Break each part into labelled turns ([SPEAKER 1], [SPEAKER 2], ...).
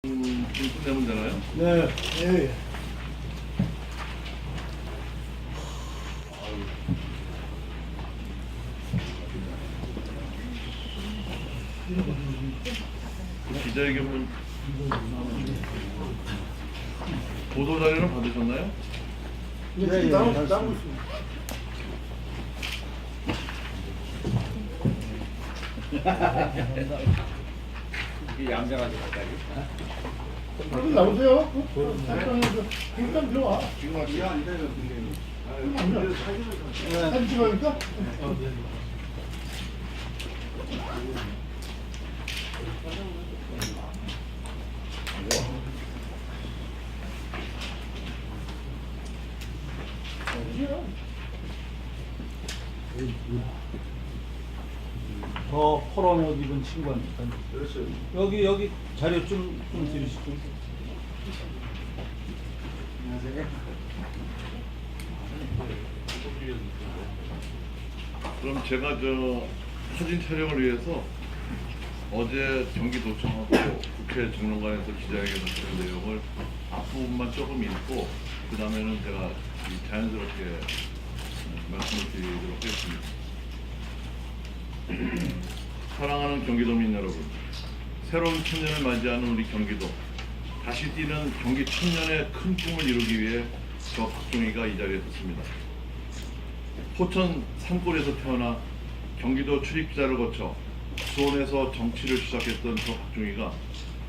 [SPEAKER 1] 좀 끝내면 되나요?
[SPEAKER 2] 네. 예.
[SPEAKER 1] 기자회견문 보도 자료는 받으셨나요?
[SPEAKER 2] 예. 나오고 있습니다.
[SPEAKER 3] 이게 얌전하게 가까이.
[SPEAKER 2] 빨리 나오세요. 일단 들어와.
[SPEAKER 3] 지금 이해 안 돼요, 선생님.
[SPEAKER 2] 사진 찍어야니까?
[SPEAKER 4] 저 포런 옷 입은 친구한테
[SPEAKER 3] 그렇죠.
[SPEAKER 4] 여기 자료 좀 들으시고.
[SPEAKER 3] 안녕하세요.
[SPEAKER 1] 그럼 제가 사진 촬영을 위해서 어제 경기도청하고 국회 정론관에서 기자회견을 한 내용을 앞부분만 조금 읽고 그 다음에는 제가 자연스럽게 말씀을 드리도록 하겠습니다. 사랑하는 경기도민 여러분, 새로운 천년을 맞이하는 우리 경기도, 다시 뛰는 경기 천년의 큰 꿈을 이루기 위해 저 박종희가 이 자리에 섰습니다. 포천 산골에서 태어나 경기도 출입기자를 거쳐 수원에서 정치를 시작했던 저 박종희가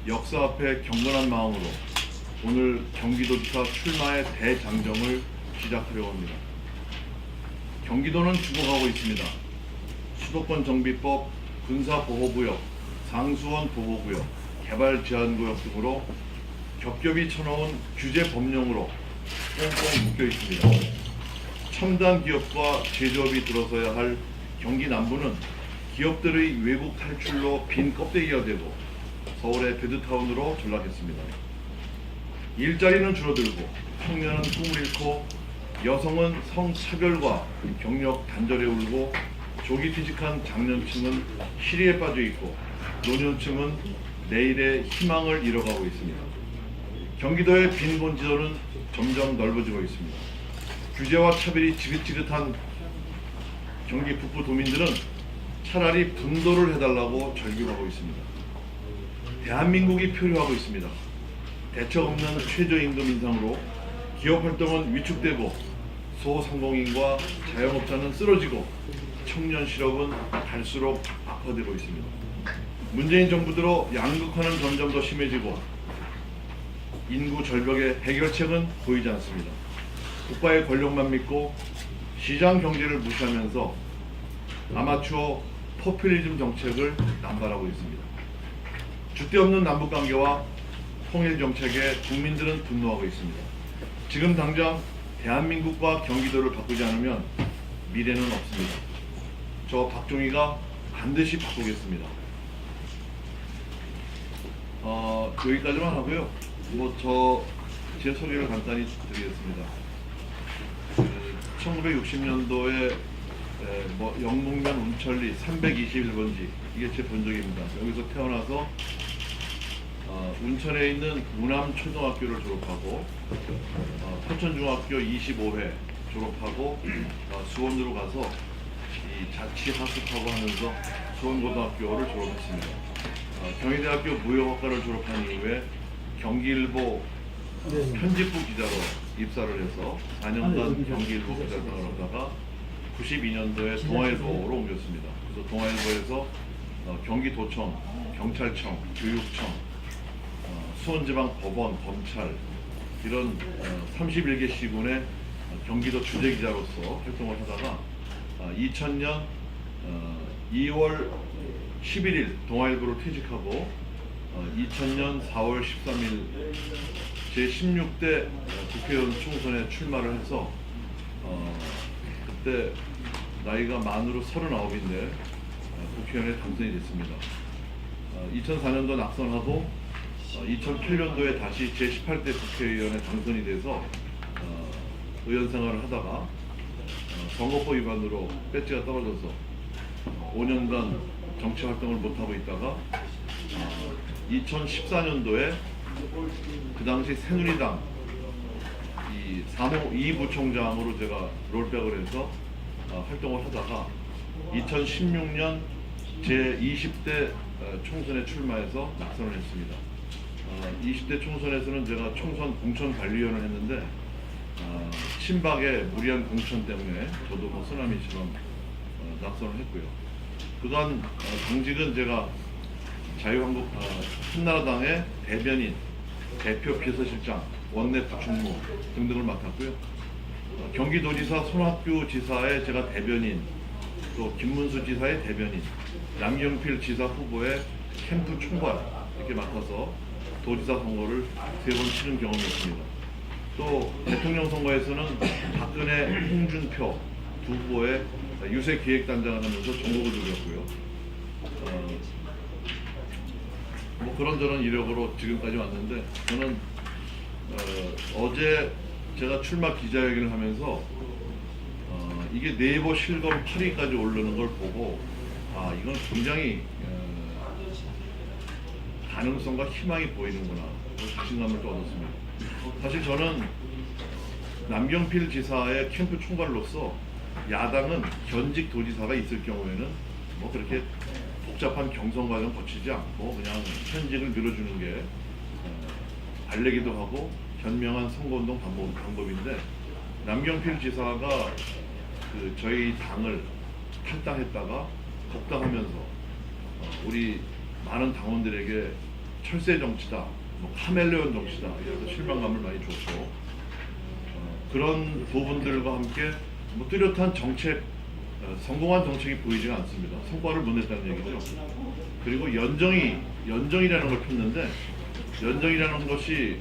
[SPEAKER 1] 역사 앞에 경건한 마음으로 오늘 경기도지사 출마의 대장정을 시작하려고 합니다. 경기도는 죽어가고 있습니다. 수도권 정비법, 군사보호구역, 상수원 보호구역, 개발제한구역 등으로 겹겹이 쳐놓은 규제 법령으로 꽁꽁 묶여 있습니다. 첨단 기업과 제조업이 들어서야 할 경기 남부는 기업들의 외국 탈출로 빈 껍데기가 되고 서울의 베드타운으로 전락했습니다. 일자리는 줄어들고 청년은 꿈을 잃고 여성은 성차별과 경력 단절에 울고 조기퇴직한 장년층은 시리에 빠져 있고 노년층은 내일의 희망을 잃어가고 있습니다. 경기도의 빈곤지도는 점점 넓어지고 있습니다. 규제와 차별이 지긋지긋한 경기 북부 도민들은 차라리 분도를 해달라고 절규하고 있습니다. 대한민국이 표류하고 있습니다. 대책 없는 최저임금 인상으로 기업 활동은 위축되고 소상공인과 자영업자는 쓰러지고 청년 실업은 갈수록 악화되고 있습니다. 문재인 정부 들어 양극화는 점점 더 심해지고 인구 절벽의 해결책은 보이지 않습니다. 국가의 권력만 믿고 시장 경제를 무시하면서 아마추어 포퓰리즘 정책을 남발하고 있습니다. 줏대 없는 남북관계와 통일 정책에 국민들은 분노하고 있습니다. 지금 당장 대한민국과 경기도를 바꾸지 않으면 미래는 없습니다. 저 박종희가 반드시 바꾸겠습니다. 여기까지만 하고요. 제 소개를 간단히 드리겠습니다. 1960년도에 영동면 운천리 321번지, 이게 제 본적입니다. 여기서 태어나서 운천에 있는 우남초등학교를 졸업하고 포천중학교 25회 졸업하고 수원으로 가서 이 자치하숙하고 하면서 수원고등학교를 졸업했습니다. 경희대학교 무역학과를 졸업한 이후에 경기일보 편집부 기자로 입사를 해서 4년간 경기일보 기자생활을 하다가 92년도에 동아일보로 옮겼습니다. 그래서 동아일보에서 경기도청, 경찰청, 교육청, 수원지방법원, 검찰 이런 31개 시군의 경기도 주재기자로서 활동을 하다가 2000년 2월 11일 동아일보를 퇴직하고 2000년 4월 13일 제16대 국회의원 총선에 출마를 해서 그때 나이가 만으로 39인데 국회의원에 당선이 됐습니다. 2004년도 낙선하고 2008년도에 다시 제18대 국회의원에 당선이 돼서 의원 생활을 하다가 선거법 위반으로 배지가 떨어져서 5년간 정치 활동을 못하고 있다가 2014년도에 그 당시 새누리당 이 사무 2부총장으로 제가 롤백을 해서 활동을 하다가 2016년 제20대 총선에 출마해서 낙선을 했습니다. 20대 총선에서는 제가 총선 공천관리위원을 했는데 친박의 무리한 공천 때문에 저도 뭐 쓰나미처럼 낙선을 했고요. 그간 당직은 제가 한나라당의 대변인, 대표 비서실장, 원내 부총무 등등을 맡았고요. 경기도지사 손학규 지사의 제가 대변인, 또 김문수 지사의 대변인, 남경필 지사 후보의 캠프 총괄 이렇게 맡아서 도지사 선거를 3번 치른 경험이 있습니다. 또 대통령 선거에서는 박근혜, 홍준표 두 후보의 유세 기획단장을 하면서 전국을 누볐고요. 뭐 그런저런 이력으로 지금까지 왔는데 저는 어제 제가 출마 기자회견을 하면서 이게 네이버 실검 8위까지 오르는 걸 보고 이건 굉장히 가능성과 희망이 보이는구나 자신감을 또 얻었습니다. 사실 저는 남경필 지사의 캠프 총괄로서 야당은 현직 도지사가 있을 경우에는 뭐 그렇게 복잡한 경선 과정 거치지 않고 그냥 현직을 밀어주는 게 알레기도 하고 현명한 선거운동 방법인데 남경필 지사가 저희 당을 탈당했다가 복당하면서 우리 많은 당원들에게 철새 정치다, 뭐 카멜레온 정치다 이래서 실망감을 많이 줬고 그런 부분들과 함께 뭐 뚜렷한 정책, 성공한 정책이 보이지가 않습니다. 성과를 못 냈다는 얘기죠. 그리고 연정이라는 걸 폈는데 연정이라는 것이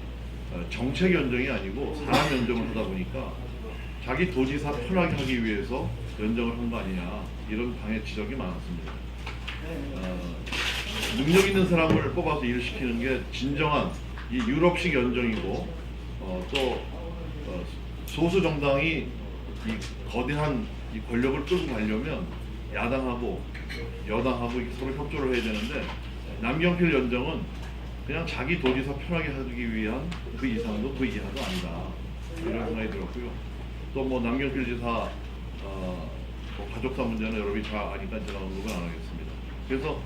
[SPEAKER 1] 정책 연정이 아니고 사람 연정을 하다 보니까 자기 도지사 편하게 하기 위해서 연정을 한 거 아니냐 이런 당의 지적이 많았습니다. 능력 있는 사람을 뽑아서 일을 시키는 게 진정한 이 유럽식 연정이고 또 소수 정당이 이 거대한 이 권력을 끌고 가려면 야당하고 여당하고 서로 협조를 해야 되는데 남경필 연정은 그냥 자기 도지사 편하게 하기 위한 그 이상도 그 이하도 아니다 이런 생각이 들었고요. 또 뭐 남경필 지사 뭐 가족사 문제는 여러분이 잘 아니까 제가 언급은 안 하겠습니다. 그래서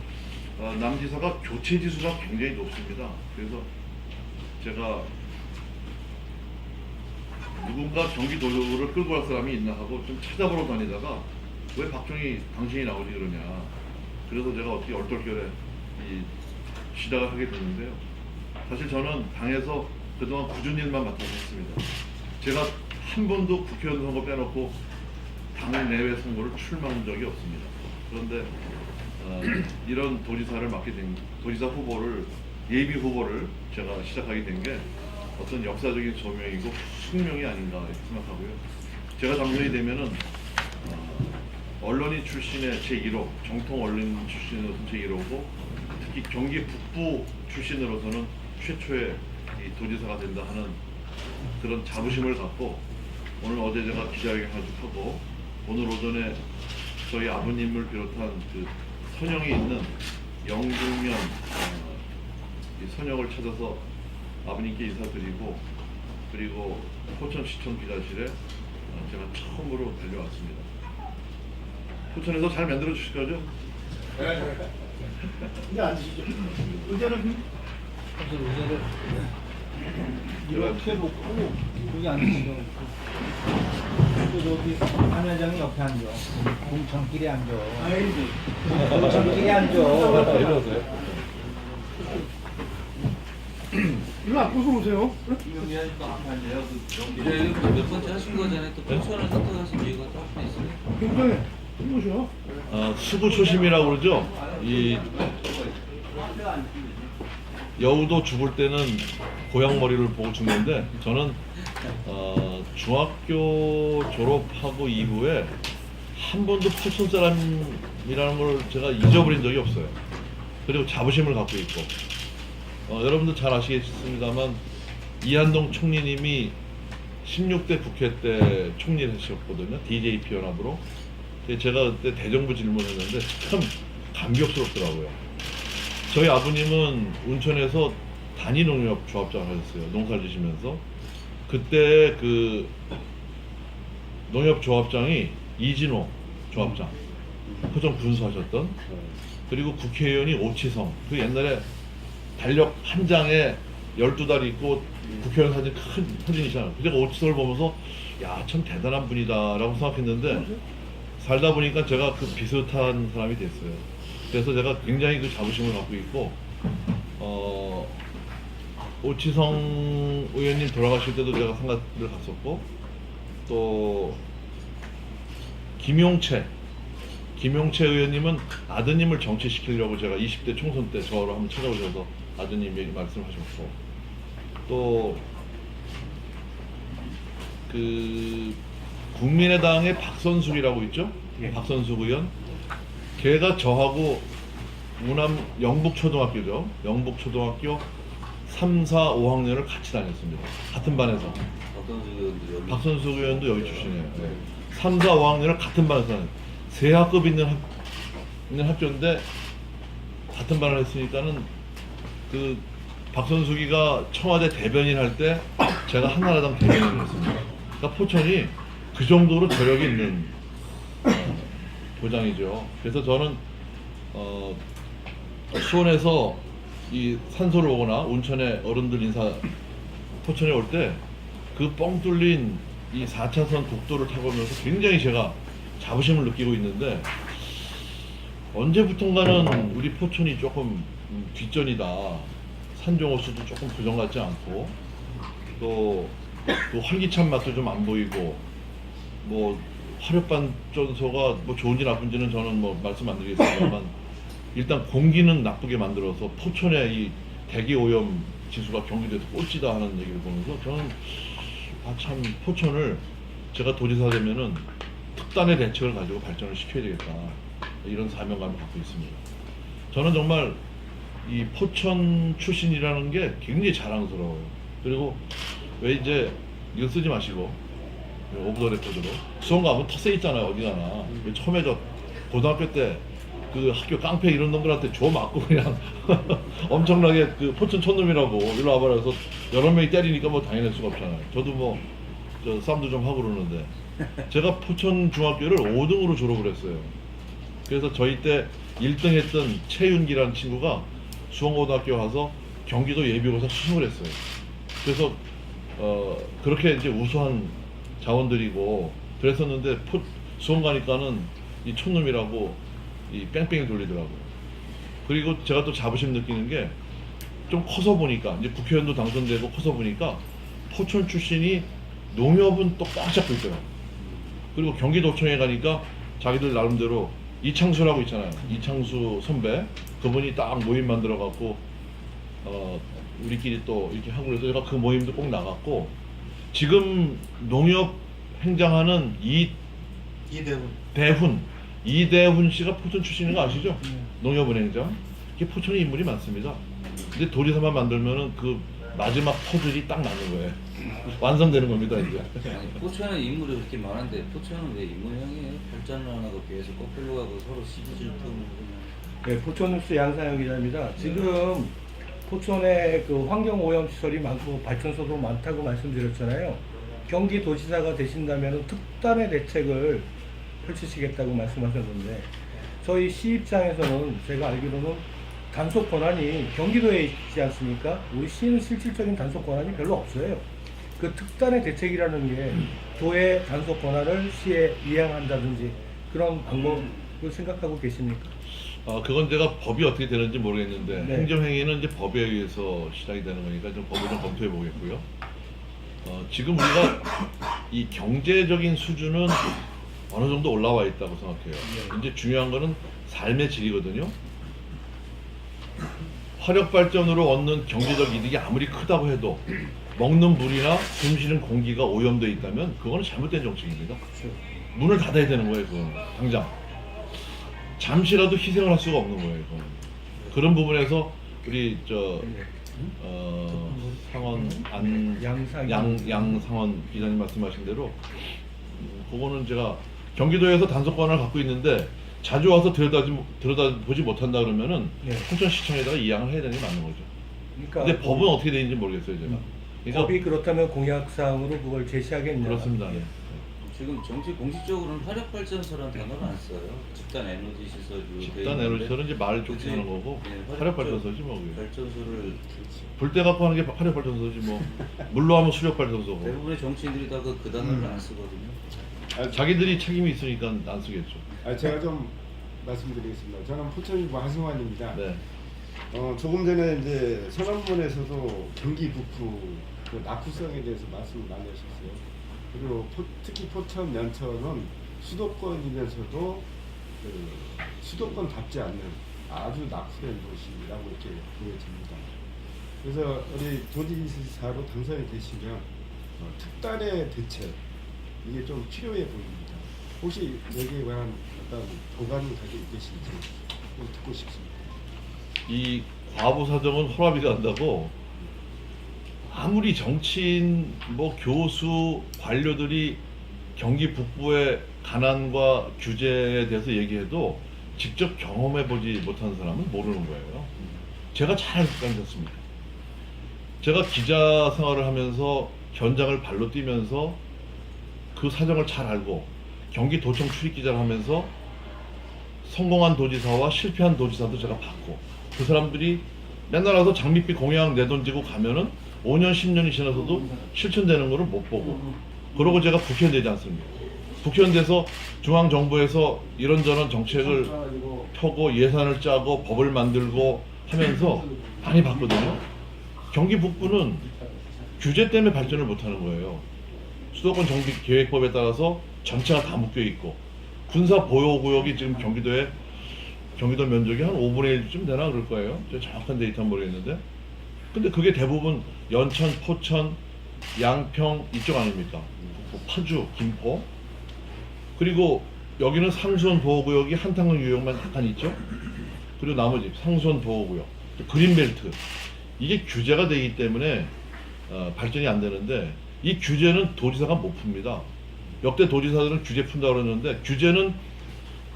[SPEAKER 1] 남 지사가 교체 지수가 굉장히 높습니다. 그래서 제가 누군가 경기도를 끌고 갈 사람이 있나 하고 좀 찾아보러 다니다가 왜 박정희 당신이 나오지 그러냐. 그래서 제가 어떻게 얼떨결에 시작을 하게 됐는데요. 사실 저는 당에서 그동안 꾸준히 일만 맡아서 했습니다. 제가 한 번도 국회의원 선거 빼놓고 당 내외 선거를 출마한 적이 없습니다. 그런데 이런 도지사를 맡게 된 도지사 후보를 예비 후보를 제가 시작하게 된 게 어떤 역사적인 소명이고 숙명이 아닌가 이렇게 생각하고요. 제가 당선이 되면은 언론인 출신의 제1호, 정통 언론인 출신으로서는 제1호고 특히 경기 북부 출신으로서는 최초의 이 도지사가 된다 하는 그런 자부심을 갖고 오늘 어제 제가 기자회견 하고 오늘 오전에 저희 아버님을 비롯한 그 선영이 있는 영등면 이 선영을 찾아서 아버님께 인사드리고 그리고 포천시청 기자실에 제가 처음으로 달려왔습니다. 포천에서 잘 만들어 주실 거죠?
[SPEAKER 2] 이제 앉으시죠. 의자는
[SPEAKER 4] 이렇게 놓고 여기 앉으시죠. 또 저기 한 회장이 옆에 앉아. 공천끼리 앉아. 공천끼리 앉아. 이러세요?
[SPEAKER 2] 일로 앞으로 오세요.
[SPEAKER 3] 김영희하니까 앞에 앉아요.
[SPEAKER 5] 이제 이거 몇 번째 하신 거잖아요. 또 pension을 선택하신 이유가 또 있어요.
[SPEAKER 2] 굉장히 일로 오셔.
[SPEAKER 1] 수구 초심이라고 그러죠. 이 여우도 죽을 때는 고향 머리를 보고 죽는데 저는 중학교 졸업하고 이후에 한 번도 포천 사람이라는 걸 제가 잊어버린 적이 없어요. 그리고 자부심을 갖고 있고 여러분도 잘 아시겠습니다만 이한동 총리님이 16대 국회 때 총리를 하셨거든요. DJP 연합으로. 제가 그때 대정부 질문했는데 참 감격스럽더라고요. 저희 아버님은 운천에서 단위 농협 조합장을 하셨어요. 농사를 지시면서 그때 그 농협 조합장이 이진호 조합장, 포천 군수 하셨던, 그리고 국회의원이 오치성, 그 옛날에 달력 한 장에 12달 있고 국회의원 사진 큰 사진이잖아요. 제가 오치성을 보면서 야, 참 대단한 분이다 라고 생각했는데 살다 보니까 제가 그 비슷한 사람이 됐어요. 그래서 제가 굉장히 그 자부심을 갖고 있고, 오치성 의원님 돌아가실 때도 제가 상가를 갔었고, 또 김용채 의원님은 아드님을 정치시키려고 제가 20대 총선 때 저를 한번 찾아오셔서 아드님 얘기 말씀하셨고, 또 그 국민의당의 박선숙이라고 있죠?
[SPEAKER 2] 예.
[SPEAKER 1] 박선숙 의원, 걔가 저하고 우남 영북초등학교죠. 영북초등학교 3, 4, 5학년을 같이 다녔습니다. 같은 반에서.
[SPEAKER 5] 어떤 의원들이 여기
[SPEAKER 1] 박선숙 의원도 여기 출신이에요. 네. 3, 4, 5학년을 같은 반에서 다녔어요. 세 학급 있는 학교인데 같은 반을 했으니까는 그 박선숙이가 청와대 대변인 할 때 제가 한나라당 대변인을 했습니다. 그러니까 포천이 그 정도로 저력이 있는 도장이죠. 그래서 저는 수원에서 이 산소를 오거나 온천에 어른들 인사 포천에 올 때 그 뻥 뚫린 이 4차선 국도를 타고 오면서 굉장히 제가 자부심을 느끼고 있는데, 언제부턴가는 우리 포천이 조금 뒷전이다. 산종호수도 조금 부정 같지 않고, 또 활기찬 맛도 좀 안 보이고, 뭐 화력발전소가 뭐 좋은지 나쁜지는 저는 뭐 말씀 안 드리겠습니다만 일단 공기는 나쁘게 만들어서 포천의 이 대기 오염 지수가 경기도에서 꼴찌다 하는 얘기를 보면서 저는 참 포천을 제가 도지사 되면은 특단의 대책을 가지고 발전을 시켜야 되겠다, 이런 사명감을 갖고 있습니다. 저는 정말 이 포천 출신이라는 게 굉장히 자랑스러워요. 그리고 왜 이제 이거 쓰지 마시고 오브 더 레코드로 수원 가면 터세 있잖아요, 어디 가나. 처음에 저 고등학교 때 그 학교 깡패 이런 놈들한테 줘 맞고 그냥 엄청나게 그 포천 촌놈이라고 일로 와봐라 해서 여러 명이 때리니까 뭐 당연할 수가 없잖아요. 저도 뭐 저 싸움도 좀 하고 그러는데 제가 포천 중학교를 5등으로 졸업을 했어요. 그래서 저희 때 1등 했던 최윤기라는 친구가 수원고등학교 가서 경기도 예비고사 수능을 했어요. 그래서 그렇게 이제 우수한 자원들이고 그랬었는데 수원 가니까는 이 촌놈이라고 이 뺑뺑이 돌리더라고요. 그리고 제가 또 자부심 느끼는 게 좀 커서 보니까 이제 국회의원도 당선되고 커서 보니까 포천 출신이 농협은 또 꽉 잡고 있더라고요. 그리고 경기도청에 가니까 자기들 나름대로 이창수라고 있잖아요. 이창수 선배, 그분이 딱 모임 만들어 갖고 우리끼리 또 이렇게 하고 그래서 제가 그 모임도 꼭 나갔고, 지금 농협 행장하는 이대훈 씨가 포천 출신인 거 아시죠? 농협은 행장. 이게 포천에 인물이 많습니다. 근데 도지사만 만들면은 그 마지막 퍼즐이 딱 나는 거예요. 완성되는 겁니다, 이제.
[SPEAKER 5] 아니, 포천에 인물이 그렇게 많은데 포천은 왜 인물형이에요? 발전을 안 하고 계속 거꾸로 가고 서로 시비질 풀고.
[SPEAKER 2] 네, 포천뉴스 양상혁 기자입니다. 지금 포천에 그 환경오염 시설이 많고 발전소도 많다고 말씀드렸잖아요. 경기도지사가 되신다면 특단의 대책을 펼치시겠다고 말씀하셨는데, 저희 시 입장에서는 제가 알기로는 단속 권한이 경기도에 있지 않습니까? 우리 시는 실질적인 단속 권한이 별로 없어요. 그 특단의 대책이라는 게 도의 단속 권한을 시에 이양한다든지 그런 방법을 생각하고 계십니까?
[SPEAKER 1] 그건 제가 법이 어떻게 되는지 모르겠는데,
[SPEAKER 2] 네.
[SPEAKER 1] 행정행위는 이제 법에 의해서 시작이 되는 거니까 좀 법을 좀 검토해 보겠고요. 지금 우리가 이 경제적인 수준은 어느 정도 올라와 있다고 생각해요. 이제 중요한 거는 삶의 질이거든요. 화력 발전으로 얻는 경제적 이득이 아무리 크다고 해도 먹는 물이나 숨 쉬는 공기가 오염되어 있다면 그거는 잘못된 정책입니다. 문을 닫아야 되는 거예요, 그건. 당장. 잠시라도 희생을 할 수가 없는 거예요, 그건. 그런 부분에서 우리 상원 양상원 기자님 말씀하신 대로 그거는 제가 경기도에서 단속권을 갖고 있는데 자주 와서 들여다보지 못한다 그러면은
[SPEAKER 2] 네.
[SPEAKER 1] 포천시청에다가 이양을 해야 되는 게 맞는 거죠.
[SPEAKER 2] 그러니까
[SPEAKER 1] 근데 법은 어떻게 되는지 모르겠어요, 제가. 그러니까
[SPEAKER 2] 법이 그렇다면 공약사항으로 그걸 제시하겠냐.
[SPEAKER 1] 그렇습니다.
[SPEAKER 2] 예.
[SPEAKER 5] 지금 정치 공식적으로는 화력발전소라는 단어를 안 써요. 집단 에너지 시설로 돼
[SPEAKER 1] 집단
[SPEAKER 5] 있는데
[SPEAKER 1] 에너지설은 이제 말을 좋게
[SPEAKER 5] 그치?
[SPEAKER 1] 하는 거고
[SPEAKER 5] 예,
[SPEAKER 1] 화력발전소지 뭐 그게.
[SPEAKER 5] 발전소를
[SPEAKER 1] 불 때 갖고 하는 게 화력발전소지 뭐 물로 하면 수력발전소고.
[SPEAKER 5] 대부분의 정치인들이 다 그 단어를 안 쓰거든요.
[SPEAKER 1] 자기들이 책임이 있으니까 안 쓰겠죠.
[SPEAKER 6] 제가 좀 말씀드리겠습니다. 저는 포천일보 하승환입니다.
[SPEAKER 1] 네.
[SPEAKER 6] 조금 전에 이제 선언문에서도 경기 북부 그 낙후성에 대해서 말씀을 많이 하셨어요. 그리고 특히 포천 연천은 수도권이면서도 그 수도권답지 않는 아주 낙후된 도시라고 이렇게 보여집니다. 그래서 우리 도지사로 당선이 되시면 특단의 대책 이게 좀 필요해 보입니다. 혹시 여기에 관한 어떤 보관을 가지고 계신지 좀 듣고 싶습니다.
[SPEAKER 1] 이 과부 사정은 호랍이가 한다고 아무리 정치인, 뭐 교수, 관료들이 경기 북부의 가난과 규제에 대해서 얘기해도 직접 경험해보지 못한 사람은 모르는 거예요. 제가 잘 헷갈렸습니다. 제가 기자 생활을 하면서 현장을 발로 뛰면서 그 사정을 잘 알고 경기도청 출입기자를 하면서 성공한 도지사와 실패한 도지사도 제가 봤고 그 사람들이 맨날 와서 장밋빛 공약 내던지고 가면은 5년 10년이 지나서도 실천되는 거를 못 보고 그러고 제가 국회의원 되지 않습니까? 국회의원 돼서 중앙정부에서 이런저런 정책을 펴고 예산을 짜고 법을 만들고 하면서 많이 봤거든요. 경기 북부는 규제 때문에 발전을 못하는 거예요. 수도권 정비 계획법에 따라서 전체가 다 묶여 있고 군사 보호구역이 지금 경기도 면적이 한 5분의 1쯤 되나 그럴 거예요. 제가 정확한 데이터는 모르겠는데 근데 그게 대부분 연천, 포천, 양평 이쪽 아닙니까? 파주, 김포 그리고 여기는 상수원 보호구역이 한탄강 유역만 약간 있죠. 그리고 나머지 상수원 보호구역, 그린벨트 이게 규제가 되기 때문에 발전이 안 되는데 이 규제는 도지사가 못 풉니다. 역대 도지사들은 규제 푼다고 그러는데 규제는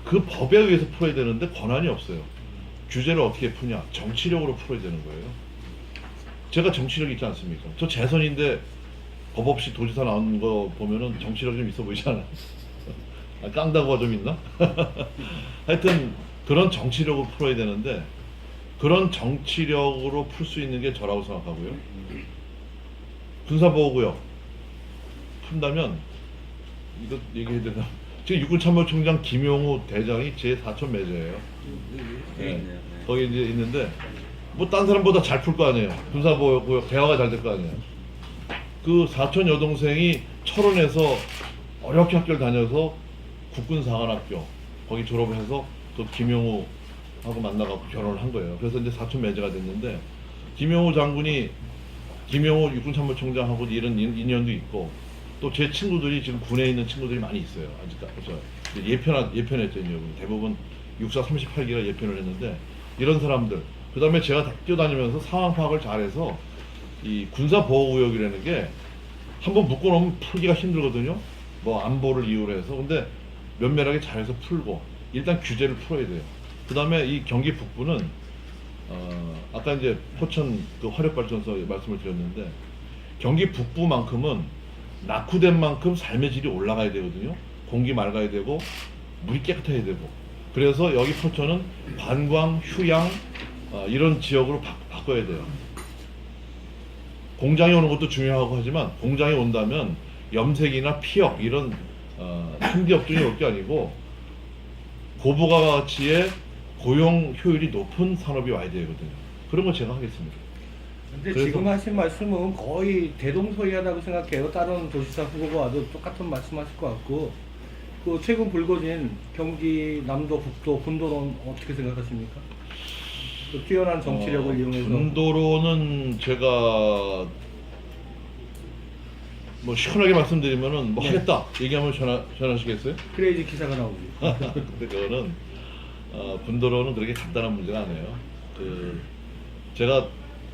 [SPEAKER 1] 그 법에 의해서 풀어야 되는데 권한이 없어요. 규제를 어떻게 푸냐? 정치력으로 풀어야 되는 거예요. 제가 정치력 있지 않습니까? 저 재선인데 법 없이 도지사 나오는 거 보면은 정치력 좀 있어 보이잖아요. 깡다구가 좀 있나? 하여튼 그런 정치력을 풀어야 되는데 그런 정치력으로 풀 수 있는 게 저라고 생각하고요. 군사보호구역 푼다면 이거 얘기해야 되나? 지금 육군참모총장 김용우 대장이 제 사촌 매제예요. 네. 거기 이제 있는데 뭐 딴 사람보다 잘 풀 거 아니에요. 군사보호구역 대화가 잘 될 거 아니에요. 그 사촌 여동생이 철원에서 어렵게 학교를 다녀서 국군사관학교 거기 졸업해서 그 김용우하고 만나갖고 결혼을 한 거예요. 그래서 이제 사촌 매제가 됐는데 김용우 장군이 김용우 육군참모총장하고 이런 인연도 있고 또 제 친구들이 지금 군에 있는 친구들이 많이 있어요. 아직까지 예편했죠. 대부분 육사 38기가 예편을 했는데 이런 사람들 그 다음에 제가 뛰어다니면서 상황 파악을 잘해서 이 군사보호구역이라는 게 한번 묶어놓으면 풀기가 힘들거든요. 뭐 안보를 이유로 해서 근데 면밀하게 잘해서 풀고 일단 규제를 풀어야 돼요. 그 다음에 이 경기 북부는 아까 이제 포천 그 화력발전소 말씀을 드렸는데 경기 북부만큼은 낙후된 만큼 삶의 질이 올라가야 되거든요. 공기 맑아야 되고 물이 깨끗해야 되고 그래서 여기 포천은 관광, 휴양 이런 지역으로 바꿔야 돼요. 공장이 오는 것도 중요하고 하지만 공장이 온다면 염색이나 피역 이런 hin디업종이 올 게 아니고 고부가 가치의 고용 효율이 높은 산업이 와야 되거든요. 그런 거 제가 하겠습니다.
[SPEAKER 2] 근데
[SPEAKER 1] 그래서-
[SPEAKER 2] 지금 하신 말씀은 거의 대동소이하다고 생각해요. 다른 도지사 후보가 와도 똑같은 말씀하실 것 같고 그 최근 불거진 경기 남도, 북도, 군도는 어떻게 생각하십니까? 그 뛰어난 정치력을 이용해서
[SPEAKER 1] 군도로는 제가 뭐 시원하게 말씀드리면은 뭐
[SPEAKER 2] 네.
[SPEAKER 1] 하겠다 얘기하면 전하시겠어요?
[SPEAKER 2] 그래야지 기사가 나오지.
[SPEAKER 1] 근데 그거는 군도로는 그렇게 간단한 문제가 아니에요. 그 제가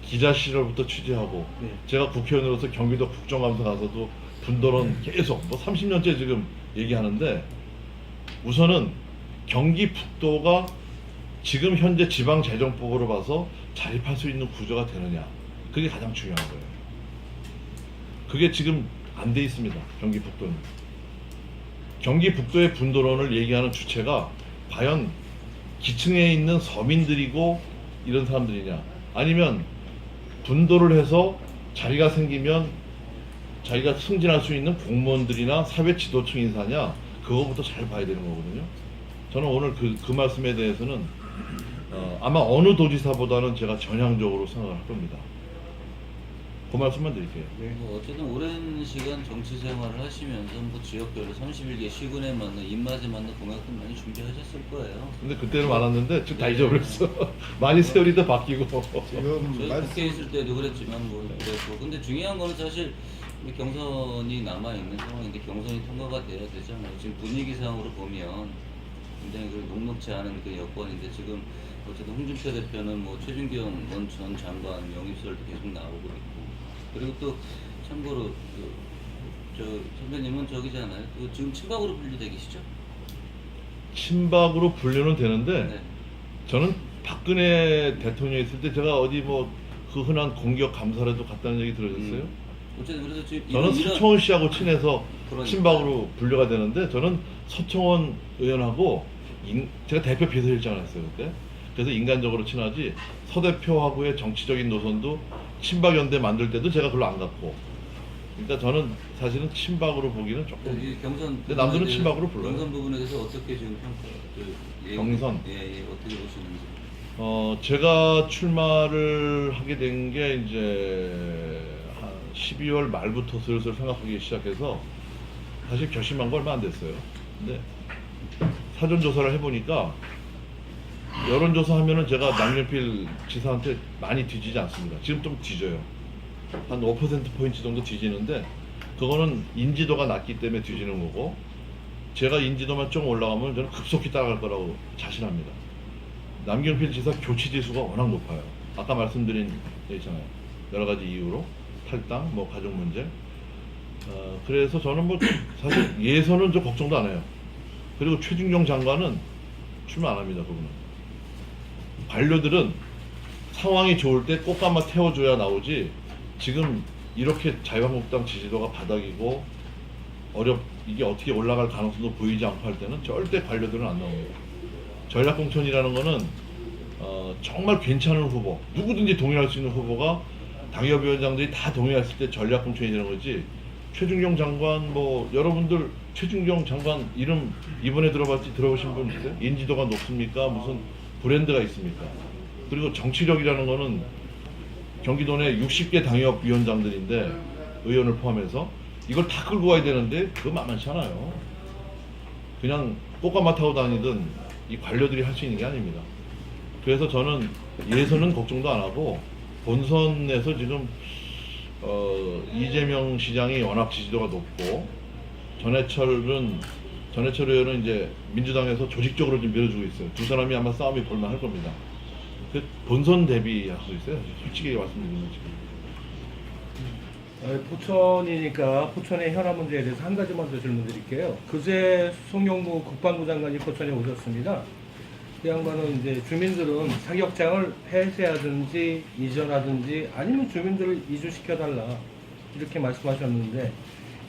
[SPEAKER 1] 기자 시절부터 취재하고
[SPEAKER 2] 네.
[SPEAKER 1] 제가 국회의원으로서 경기도 국정감사 가서도 군도로는 계속 뭐 30년째 지금 얘기하는데 우선은 경기 북도가 지금 현재 지방재정법으로 봐서 자립할 수 있는 구조가 되느냐, 그게 가장 중요한 거예요. 그게 지금 안 돼 있습니다. 경기 북도는. 경기 북도의 분도론을 얘기하는 주체가 과연 기층에 있는 서민들이고 이런 사람들이냐, 아니면 분도를 해서 자리가 생기면 자기가 승진할 수 있는 공무원들이나 사회 지도층 인사냐, 그거부터 잘 봐야 되는 거거든요. 저는 오늘 그 말씀에 대해서는 아마 어느 도지사보다는 제가 전향적으로 생각을 할 겁니다. 그 말씀만 드릴게요.
[SPEAKER 5] 뭐 어쨌든 오랜 시간 정치 생활을 하시면서 뭐 지역별로 31개 시군에 맞는 입맛에 맞는 공약도 많이 준비하셨을 거예요.
[SPEAKER 1] 근데 그때는 많았는데 지금 다 잊어버렸어. 많이 세월이 더 바뀌고.
[SPEAKER 6] 지금
[SPEAKER 5] 저희
[SPEAKER 6] 말씀
[SPEAKER 5] 국회에 있을 때도 그랬지만 뭐 그랬고, 근데 중요한 거는 사실 이 경선이 남아 있는 상황인데 경선이 통과가 돼야 되잖아요. 지금 분위기상으로 보면 굉장히 그 녹록지 않은 그 여건인데, 지금 어쨌든 홍준표 대표는 뭐 최준경 전 장관 영입설도 계속 나오고 있고, 그리고 또 참고로 저 선배님은 저기잖아요. 지금 친박으로 분류돼 계시죠?
[SPEAKER 1] 친박으로 분류는 되는데
[SPEAKER 5] 네.
[SPEAKER 1] 저는 박근혜 대통령이 있을 때 제가 어디 뭐 그 흔한 공격 감사라도 갔다는 얘기 들으셨어요?
[SPEAKER 5] 어쨌든 그래서 지금
[SPEAKER 1] 저는 서청원 씨하고 친해서
[SPEAKER 5] 그러니까요.
[SPEAKER 1] 친박으로 분류가 되는데, 저는 서청원 의원하고 제가 대표 비서실장을 했어요 그때. 그래서 인간적으로 친하지, 서 대표하고의 정치적인 노선도 친박연대 만들 때도 제가 별로 안 갔고, 그러니까 저는 사실은 친박으로 보기는 조금.
[SPEAKER 5] 이 경선
[SPEAKER 1] 근데 남들은
[SPEAKER 5] 부분에
[SPEAKER 1] 친박으로
[SPEAKER 5] 대해서,
[SPEAKER 1] 불러요.
[SPEAKER 5] 경선 부분에 대해서 어떻게 지금
[SPEAKER 1] 경선?
[SPEAKER 5] 예, 어떻게 보시는지.
[SPEAKER 1] 제가 출마를 하게 된 게 이제 한 12월 말부터 슬슬 생각하기 시작해서 사실 결심한 거 얼마 안 됐어요. 근데 사전조사를 해보니까, 여론조사 하면은 제가 남경필 지사한테 많이 뒤지지 않습니다. 지금 좀 뒤져요. 한 5%포인트 정도 뒤지는데, 그거는 인지도가 낮기 때문에 뒤지는 거고, 제가 인지도만 좀 올라가면 저는 급속히 따라갈 거라고 자신합니다. 남경필 지사 교치 지수가 워낙 높아요. 아까 말씀드린 데 있잖아요. 여러 가지 이유로 탈당, 뭐 가족 문제. 그래서 저는 뭐 사실 예선은 좀 걱정도 안 해요. 그리고 최준경 장관은 출마 안 합니다. 그분은. 관료들은 상황이 좋을 때 꽃가마 태워줘야 나오지, 지금 이렇게 자유한국당 지지도가 바닥이고 이게 어떻게 올라갈 가능성도 보이지 않고 할 때는 절대 관료들은 안 나옵니다. 전략공천이라는 거는 정말 괜찮은 후보, 누구든지 동의할 수 있는 후보가 당협위원장들이 다 동의했을 때 전략공천이 되는 거지. 최준경 장관, 뭐 여러분들 최준경 장관 이름 이번에 들어보신 분 있어요? 인지도가 높습니까? 무슨 브랜드가 있습니까? 그리고 정치력이라는 거는 경기도 내 60개 당협위원장들인데, 의원을 포함해서 이걸 다 끌고 와야 되는데 그거 만만치 않아요. 그냥 꽃가마 타고 다니든 이 관료들이 할 수 있는 게 아닙니다. 그래서 저는 예선은 걱정도 안 하고, 본선에서 지금 이재명 시장이 워낙 지지도가 높고, 전해철 의원은 이제 민주당에서 조직적으로 좀 밀어주고 있어요. 두 사람이 아마 싸움이 볼만할 겁니다. 그 본선 대비할 수 있어요. 솔직히 말씀드리면 지금.
[SPEAKER 2] 포천이니까 포천의 현안 문제에 대해서 한 가지만 더 질문드릴게요. 그제 송영무 국방부 장관이 포천에 오셨습니다. 그 양반은 이제 주민들은 사격장을 폐쇄하든지 이전하든지 아니면 주민들을 이주시켜달라 이렇게 말씀하셨는데,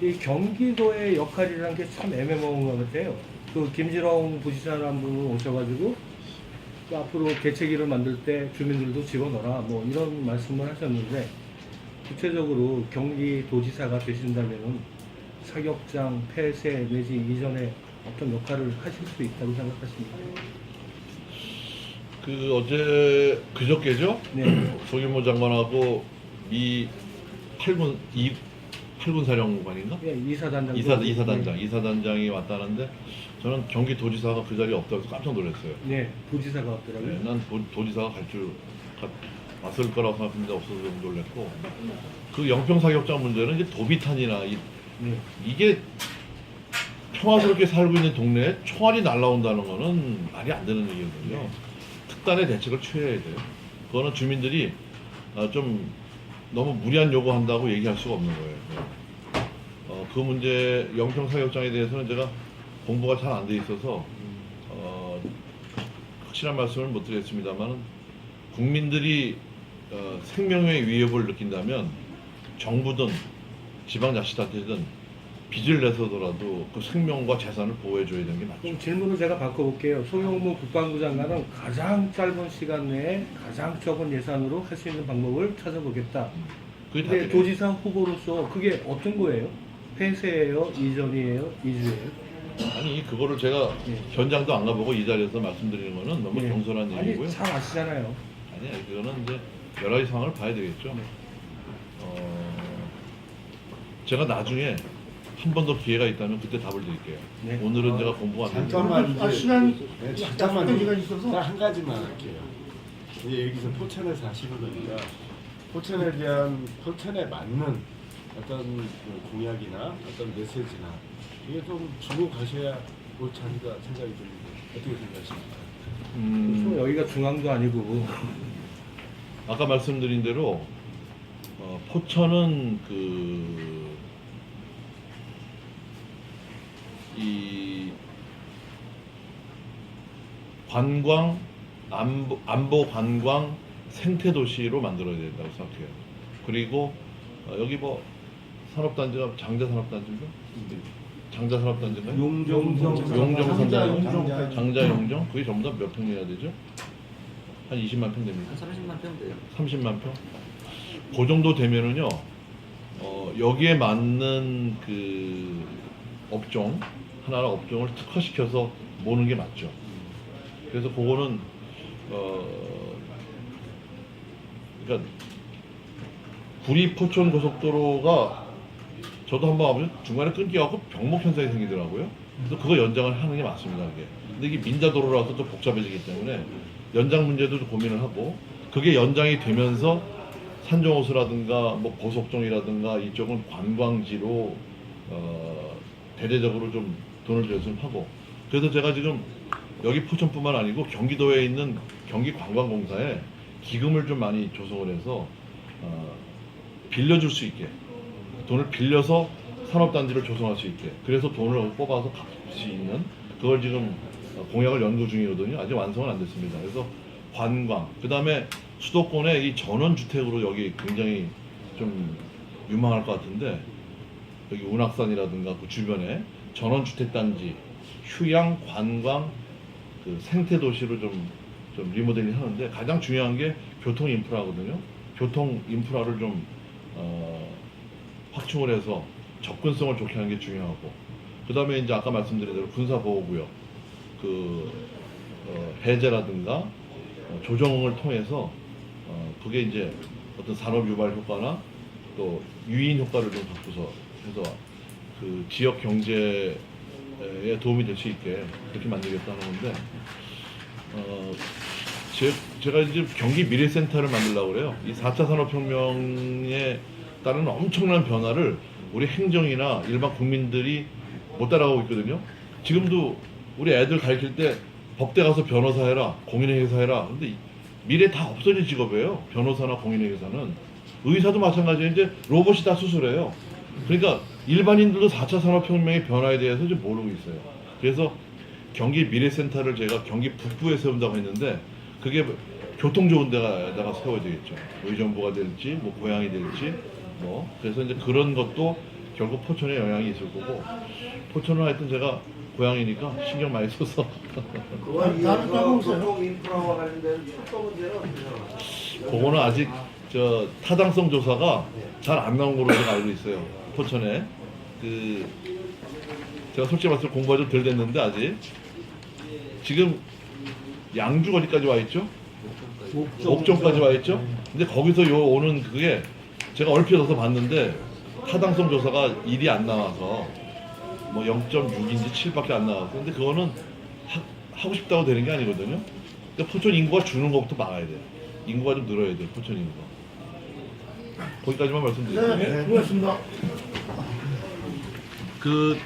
[SPEAKER 2] 이 경기도의 역할이라는 게 참 애매모호한 것 같아요. 그 김지롱 부지사라는 분 오셔가지고 그 앞으로 개체기를 만들 때 주민들도 집어넣어라 뭐 이런 말씀을 하셨는데, 구체적으로 경기도지사가 되신다면은 사격장 폐쇄 내지 이전에 어떤 역할을 하실 수 있다고 생각하십니까?
[SPEAKER 1] 그저께죠?
[SPEAKER 2] 네.
[SPEAKER 1] 송영무 장관하고 이 8군 사령관인가?
[SPEAKER 2] 예, 이사단장.
[SPEAKER 1] 이사단장이 왔다는데, 저는 경기도지사가 그 자리에 없다고 해서 깜짝 놀랐어요.
[SPEAKER 2] 네, 도지사가 없더라고요.
[SPEAKER 1] 네, 난 도지사가 왔을 거라고 생각했는데 없어서 좀 놀랐고, 그 영평 사격장 문제는 이제 도비탄이나
[SPEAKER 2] 네.
[SPEAKER 1] 이게 평화스럽게 살고 있는 동네에 총알이 날라온다는 거는 말이 안 되는 얘기거든요. 특단의 대책을 취해야 돼요. 그거는 주민들이 좀 너무 무리한 요구한다고 얘기할 수가 없는 거예요. 그 문제, 영평 사격장에 대해서는 제가 공부가 잘 안 돼 있어서 확실한 말씀을 못 드리겠습니다만 국민들이 생명의 위협을 느낀다면 정부든 지방자치단체든 빚을 내서더라도 그 생명과 재산을 보호해줘야 되는 게 맞죠.
[SPEAKER 2] 그럼 질문을 제가 바꿔볼게요. 송영무 국방부 장관은 가장 짧은 시간 내에 가장 적은 예산으로 할 수 있는 방법을 찾아보겠다.
[SPEAKER 1] 그게
[SPEAKER 2] 근데
[SPEAKER 1] 답이네요.
[SPEAKER 2] 도지사 후보로서 그게 어떤 거예요? 폐쇄예요? 이전이에요? 이주예요?
[SPEAKER 1] 아니 그거를 제가
[SPEAKER 2] 예.
[SPEAKER 1] 현장도 안 가보고 이 자리에서 말씀드리는 거는 너무
[SPEAKER 2] 예.
[SPEAKER 1] 경솔한 얘기고요.
[SPEAKER 2] 아니 잘 아시잖아요.
[SPEAKER 1] 아니 그거는 이제 여러 가지 상황을 봐야 되겠죠. 제가 나중에 한 번 더 기회가 있다면 그때 답을 드릴게요.
[SPEAKER 2] 네.
[SPEAKER 1] 오늘은 제가 공부가 안 되니까.
[SPEAKER 6] 잠깐만
[SPEAKER 3] 시간이
[SPEAKER 6] 네, 잠깐만
[SPEAKER 3] 시간이 있어서.
[SPEAKER 6] 딱 한 가지만 할게요. 이제 여기서 포천에서 하시는 거니까 포천에 대한 포천에 맞는 어떤 그 공약이나 어떤 메시지나 이게 좀 주고 가셔야 옳지 않을까 생각이 듭니다. 어떻게 생각하십니까?
[SPEAKER 2] 그래서 여기가 중앙도 아니고
[SPEAKER 1] 아까 말씀드린 대로 포천은 이 관광 안보 관광 생태 도시로 만들어야 된다고 생각해요. 그리고 여기 뭐 산업단지가 장자산업단지인가? 장자산업단지인가요? 용정산장, 장자용정 그게 전부 다 몇 평이나 되죠? 한 20만 평 됩니까?
[SPEAKER 5] 한 30만 평 돼요.
[SPEAKER 1] 30만 평? 그 정도 되면은요, 여기에 맞는 그 업종, 하나의 업종을 특화시켜서 모는 게 맞죠. 그래서 그거는, 그러니까, 구리 포천 고속도로가 저도 한번 와보면 중간에 끊기갖고 병목 현상이 생기더라고요. 그래서 그거 연장을 하는 게 맞습니다, 그게. 근데 이게 민자도로라서 또 복잡해지기 때문에 연장 문제도 좀 고민을 하고, 그게 연장이 되면서 산정호수라든가 뭐 고속정이라든가 이쪽은 관광지로 대대적으로 좀 돈을 들여서 좀 하고, 그래서 제가 지금 여기 포천뿐만 아니고 경기도에 있는 경기관광공사에 기금을 좀 많이 조성을 해서 빌려줄 수 있게, 돈을 빌려서 산업단지를 조성할 수 있게, 그래서 돈을 뽑아서 갚을 수 있는 그걸 지금 공약을 연구 중이거든요. 아직 완성은 안 됐습니다. 그래서 관광, 그 다음에 수도권의 이 전원주택으로 여기 굉장히 좀 유망할 것 같은데, 여기 운악산이라든가 그 주변에 전원주택단지, 휴양, 관광, 그 생태도시로 좀 리모델링 하는데 가장 중요한 게 교통 인프라거든요. 교통 인프라를 좀 확충을 해서 접근성을 좋게 하는 게 중요하고, 그 다음에 이제 아까 말씀드린 대로 군사보호구역, 해제라든가 조정을 통해서 그게 이제 어떤 산업 유발 효과나 또 유인 효과를 좀 갖고서 해서 그 지역 경제에 도움이 될 수 있게 그렇게 만들겠다는 건데, 제가 이제 경기 미래센터를 만들려고 그래요. 이 4차 산업혁명에 따른 엄청난 변화를 우리 행정이나 일반 국민들이 못 따라가고 있거든요. 지금도 우리 애들 가르칠 때 법대 가서 변호사 해라, 공인회계사 해라. 근데 미래 다 없어질 직업이에요. 변호사나 공인회계사는. 의사도 마찬가지예요. 이제 로봇이 다 수술해요. 그러니까 일반인들도 4차 산업혁명의 변화에 대해서 좀 모르고 있어요. 그래서 경기 미래센터를 제가 경기 북부에 세운다고 했는데, 그게 교통 좋은 데다가 세워야 되겠죠. 의정부가 될지, 뭐 고양이 될지, 뭐. 그래서 이제 그런 것도 결국 포천에 영향이 있을 거고, 포천은 하여튼 제가 고양이니까 신경 많이 써서.
[SPEAKER 3] 다른 까고 있어요.
[SPEAKER 4] 인프라와 관련된 첫 문제는 어떻게
[SPEAKER 1] 그거는 아직 저 타당성 조사가 잘 안 나온 걸로 제가 알고 있어요. 포천에. 제가 솔직히 말해서 공부가 좀 덜 됐는데 아직. 지금 양주 어디까지 와 있죠? 옥정까지 와 있죠? 근데 거기서 오는 그게 제가 얼핏 어서 봤는데 타당성 조사가 1이 안 나와서 뭐 0.6인지 7밖에 안 나와서, 근데 그거는 하고 싶다고 되는 게 아니거든요. 그러니까 포천 인구가 주는 것부터 막아야 돼요. 인구가 좀 늘어야 돼요, 포천 인구가. 거기까지만 말씀드릴게요.
[SPEAKER 3] 네, 고맙습니다.
[SPEAKER 1] 그